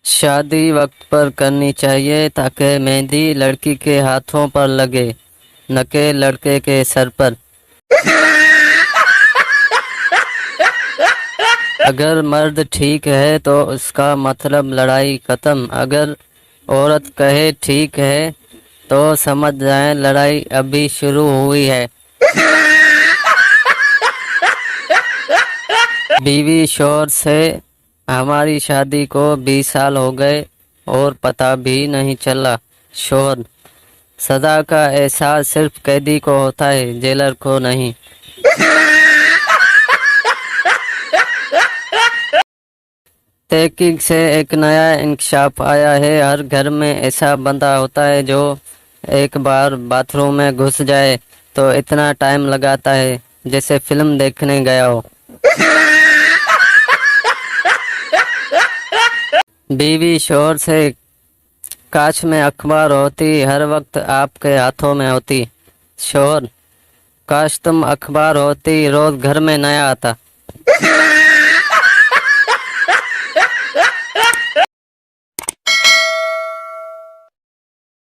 شادی وقت پر کرنی چاہیے تاکہ مہندی لڑکی کے ہاتھوں پر لگے نہ کہ لڑکے کے سر پر۔ اگر مرد ٹھیک ہے تو اس کا مطلب لڑائی ختم، اگر عورت کہے ٹھیک ہے تو سمجھ جائیں لڑائی ابھی شروع ہوئی ہے۔ بیوی شوہر سے ہماری شادی کو 20 سال ہو گئے اور پتہ بھی نہیں چلا۔ شوہر: سزا کا احساس صرف قیدی کو ہوتا ہے، جیلر کو نہیں۔ تحقیق سے ایک نیا انکشاف آیا ہے، ہر گھر میں ایسا بندہ ہوتا ہے جو ایک بار باتھ روم میں گھس جائے تو اتنا ٹائم لگاتا ہے جیسے فلم دیکھنے گیا ہو۔ بیوی شوہر سے: کاش میں اخبار ہوتی، ہر وقت آپ کے ہاتھوں میں ہوتی۔ شوہر: کاش تم اخبار ہوتی، روز گھر میں نیا آتا۔